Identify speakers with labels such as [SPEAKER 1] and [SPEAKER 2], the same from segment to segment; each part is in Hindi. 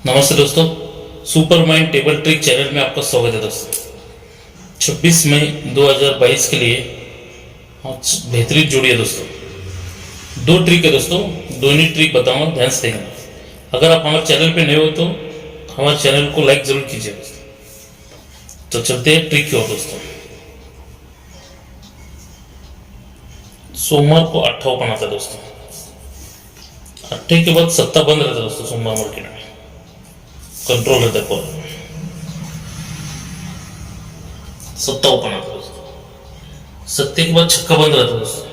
[SPEAKER 1] नमस्ते दोस्तों, super mind table trick channel में आपका स्वागत है दोस्तों। 26 मई 2022 के लिए बेहतरीन जोड़ी है दोस्तों। दो ट्रिक है दोस्तों, दोनों ट्रिक बताऊंगा, ध्यान से देखना। अगर आप हमारे चैनल पे नए हो तो हमारे चैनल को लाइक जरूर कीजिए दोस्तों। तो चलते हैं ट्रिक की ओर दोस्तों। सोमवार को अट्ठा ओपन आता है दोस्तों। अट्ठे के बाद सत्ता बंद रहता है दोस्तों। सोमवार मार्केट में कंट्रोल रहता है कॉल, सत्ता ओपन आता है दोस्तों। सत्ते के बाद छक्का बंद रहता है दोस्तों।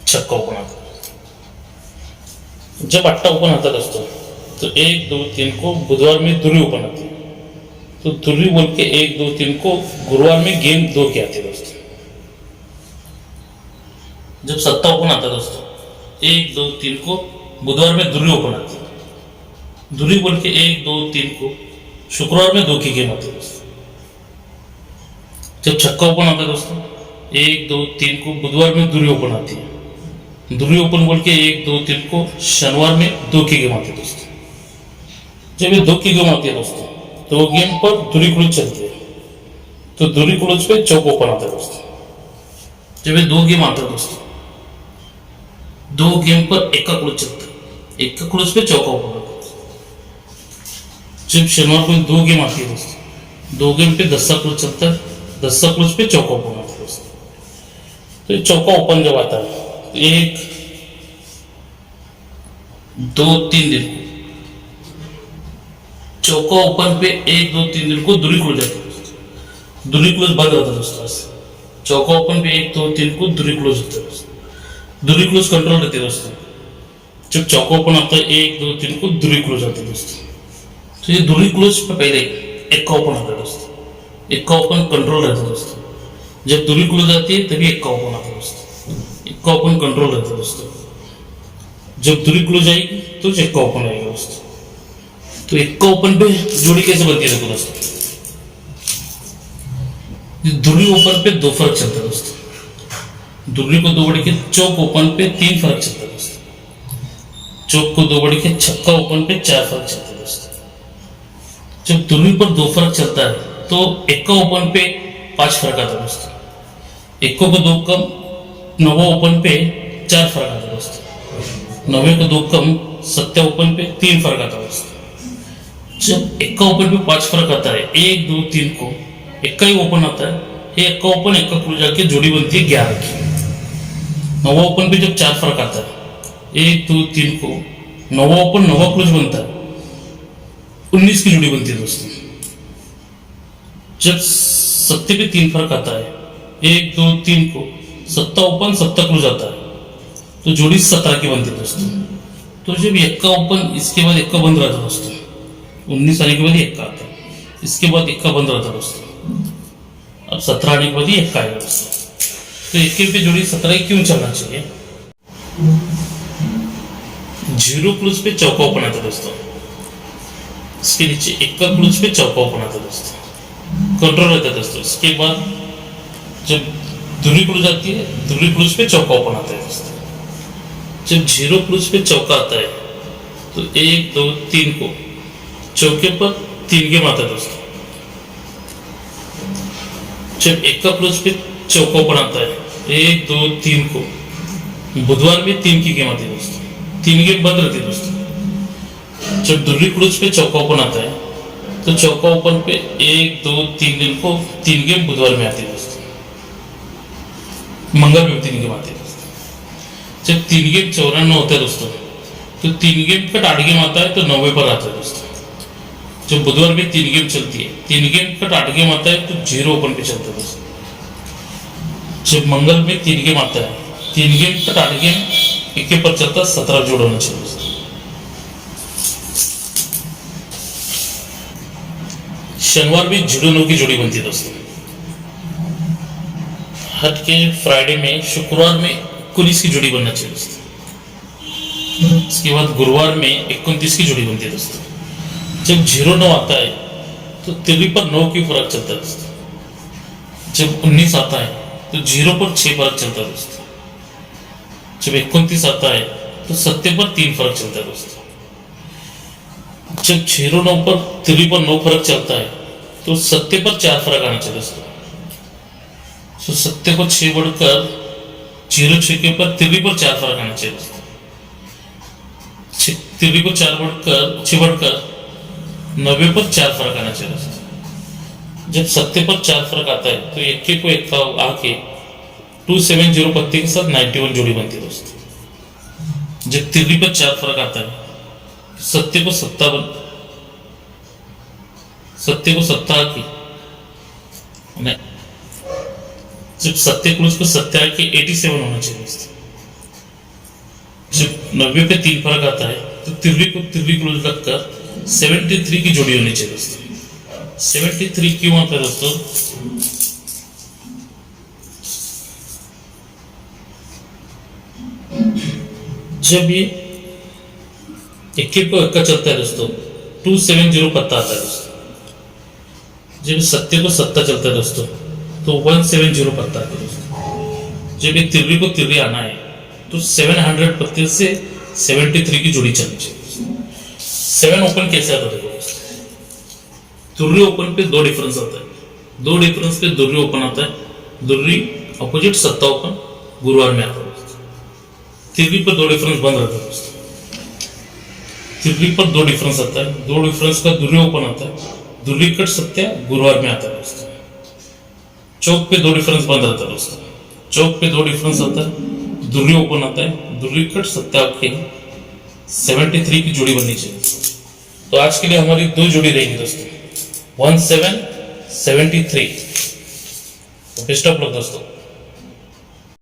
[SPEAKER 1] छक्का ओपन आता है। जब अट्टा ओपन आता है दोस्तों तो 1 2 3 को बुधवार में धुरी ओपन आती है। तो धुरी बोल के 1 2 3 को गुरुवार में गेम 2 की आती है दोस्तों। जब सत्ता ओपन आता है दोस्तों 1 2 3 को बुधवार में धुरी ओपन आती है। धुरी बोल के 1 2 3 को शुक्रवार में 2 की गेम आती है दोस्तों। जब छक्का ओपन आता है दोस्तों 1 2 3 को बुधवार में धुरी ओपन आती है। धुरी ओपन बोल के 1 2 3 को शनिवार में 2 की गेम आती है दोस्तों। जब ये 2 की गेम आती है दोस्तों तो गेम पर धुरी क्लोज चलती है। तो धुरी क्लोज पे चौक ओपन आता है दोस्तों। जब ये 2 गेम आता है दोस्तों, 2 गेम पर एक का क्लोज चलता है। एक का क्लोज पे चौका ओपन आता है। जब शनिवार को 2 गेम आती है दोस्तों, 2 गेम पे 10 क्लोज चलता है। 10 क्लोज पे चौका ओपन आता है दोस्तों। तो ये चौका ओपन जब आता है तो 1 2 3 दिन चौका ओपन पे 1 2 3 दिन को धुरी क्लोज आती है दोस्तों। धुरी क्लोज बंद रहता है दोस्तों। चौका ओपन पे 1 2 3 को धुरी क्लोज होता है दोस्तों। धुरी क्लोज कंट्रोल रहती है दोस्तों। जब चौका ओपन आता है 1 2 3 को धुरी क्लोज आता है दोस्तों। तो ये धुरी क्लोज पे पहले एक का ओपन आता है दोस्तों। एक का ओपन कंट्रोल रहता है दोस्तों। जब धुरी क्लोज आती है तभी एक का ओपन आता है दोस्तों। एक का ओपन कंट्रोल रहता है दोस्तों। जब धुरी क्लोज आएगी तो एक का ओपन आएगा दोस्तों। तो एक का ओपन पे जोड़ी कैसे बनती है देखो दोस्तों। धुरी ओपन पे 2 फर्क चलता है दोस्तों। धुरी को 2 बढ़ के चौक ओपन पे 3 फर्क चलता है दोस्तों। चौक को 2 बढ़ के छक्का ओपन पे 4 फर्क चलता है दोस्तों। जब धुरी पर 2 फर्क चलता है तो एक्का ओपन पे 5 फर्क आता है दोस्तों। एक्को को 2 कम नवा ओपन पे 4 फर्क आता है दोस्तों। नवे को 2 कम सत्या ओपन पे 3 फर्क आता है दोस्तों। जब एक्का ओपन पे 5 फर्क आता है 1 2 3 को एक्का ही ओपन आता है। ये एक्का ओपन एक्का क्लोज आके जोड़ी बनती है 11 की। नवा ओपन पे जब 4 फर्क आता है 1 2 3 को नवा ओपन नवा क्लोज बनता है 19 की जोड़ी बनती है दोस्तों। जब सत्ते पे 3 फर्क आता है 1 2 3 को सत्ता ओपन सत्ता क्लोज आता है तो जोड़ी 17 की बनती है दोस्तों। तो जब एक्का ओपन इसके बाद एक्का बंद रहता है दोस्तों। 19 आने के बाद एक्का आता है, इसके बाद एक्का बंद रहता है दोस्तों। अब 17 आने के बाद ही एक्का आएगा दोस्तों। तो एक्के पे जोड़ी 17 ही क्यों चलना चाहिए। 0 क्लोज पे चौका ओपन आता है दोस्तों। इसके नीचे एक का क्लोज पे चौका ओपन आता है दोस्तों। कंट्रोल रहता है दोस्तों। इसके बाद जब धुरी क्लोज आती है धुरी क्लोज पे चौका ओपन आता है दोस्तों। जब 0 क्लोज पे चौका आता है तो 1 2 3 को चौके पर 3 गेम आता है दोस्तों। जब एक का क्लोज पे चौका ओपन आता है 1 2 3 को बुधवार में 3 की गेम आती है दोस्तों। 3 गेम बंद रहती है दोस्तों। जब धुरी क्लोज पे चौका ओपन आता है तो चौका ओपन पे 1 2 3 दिन को 3 गेम बुधवार में आती है दोस्तों। मंगल में 3 गेम आती है दोस्तों। जब 3 गेम 94 होता है दोस्तों तो 3 गेम का 8 गेम आता है तो 90 पर आता है दोस्तों। जब बुधवार में 3 गेम चलती है 3 गेम का 8 गेम आता है तो 0 ओपन पे चलता है दोस्तों। जब मंगल में 3 गेम आता है 3 गेम का 8 गेम एक पर चलता है 17 जोड़ होना चाहिए दोस्तों। शनिवार में 0 की जोड़ी बनती है दोस्तों। हट के फ्राइडे में शुक्रवार में 19 की जोड़ी बनना चाहिए दोस्तों। इसके बाद गुरुवार में 29 की जोड़ी बनती है दोस्तों। जब 0 9 आता है तो 3 पर 9 की फर्क चलता है दोस्तों। जब 19 आता है तो 0 पर 6 फर्क चलता है दोस्तों। जब 29 आता है तो 7 पर 3 फर्क चलता है दोस्तों। जब 09 पर तिर्री पर 9 फर्क चलता है तो सत्ते पर 4 फर्क आना चाहिए दोस्तों। तो सत्ते को 6 बढ़कर 06 के पर तिर्री पर 4 फर्क आना चाहिए दोस्तों। तिर्री को 6 बढ़कर 90 पर 4 फर्क आना चाहिए दोस्तों। जब सत्ते पर 4 फर्क आता है तो 21 को 1 आके 270 पत्ते के साथ 91 जोड़ी बनती है दोस्तों। जब तिर्री पर 4 फर्क आता है तो सत्ते को सत्ता आके जब सत्ते क्लोज को सत्ते आके 87 होना चाहिए दोस्तों। जब 90 पे 3 फर्क आता है तो तिर्री क्लोज रखकर 73 की जोड़ी होनी चाहिए दोस्तों। 73 क्यों आता है दोस्तों? जब ये 21 को 1 चलता है दोस्तों 270 पत्ता आता है दोस्तों। जब सत्ते को सत्ता चलता है दोस्तों तो 170 पत्ता आता है दोस्तों। जब ये तिर्री को तिर्री आना है तो 700 पत्ते से 73 की जोड़ी चलनी चाहिए। 7 ओपन कैसे आता है देखो दोस्तों। दुर्री ओपन पे 2 डिफरेंस आता है। 2 डिफरेंस पे दुर्री ओपन आता है। दुर्री अपोजिट सत्ता ओपन गुरुवार में आता है दोस्तों। तिर्री पर 2 डिफरेंस बंद रहता है दोस्तों। तिर्री पर 2 डिफरेंस आता है। 2 डिफरेंस का दुर्री ओपन आता है। दुर्री कट सत्या गुरुवार में आता है दोस्तों। चौक पे 2 डिफरेंस बंद रहता है दोस्तों। चौक पे 2 डिफरेंस आता है। दुर्री ओपन आता है। दुर्री कट सत्या आपके 73 की जोड़ी बननी चाहिए। तो आज के लिए हमारी 2 जोड़ी रहेगी दोस्तों 1773। बेस्ट ऑफ लक दोस्तों।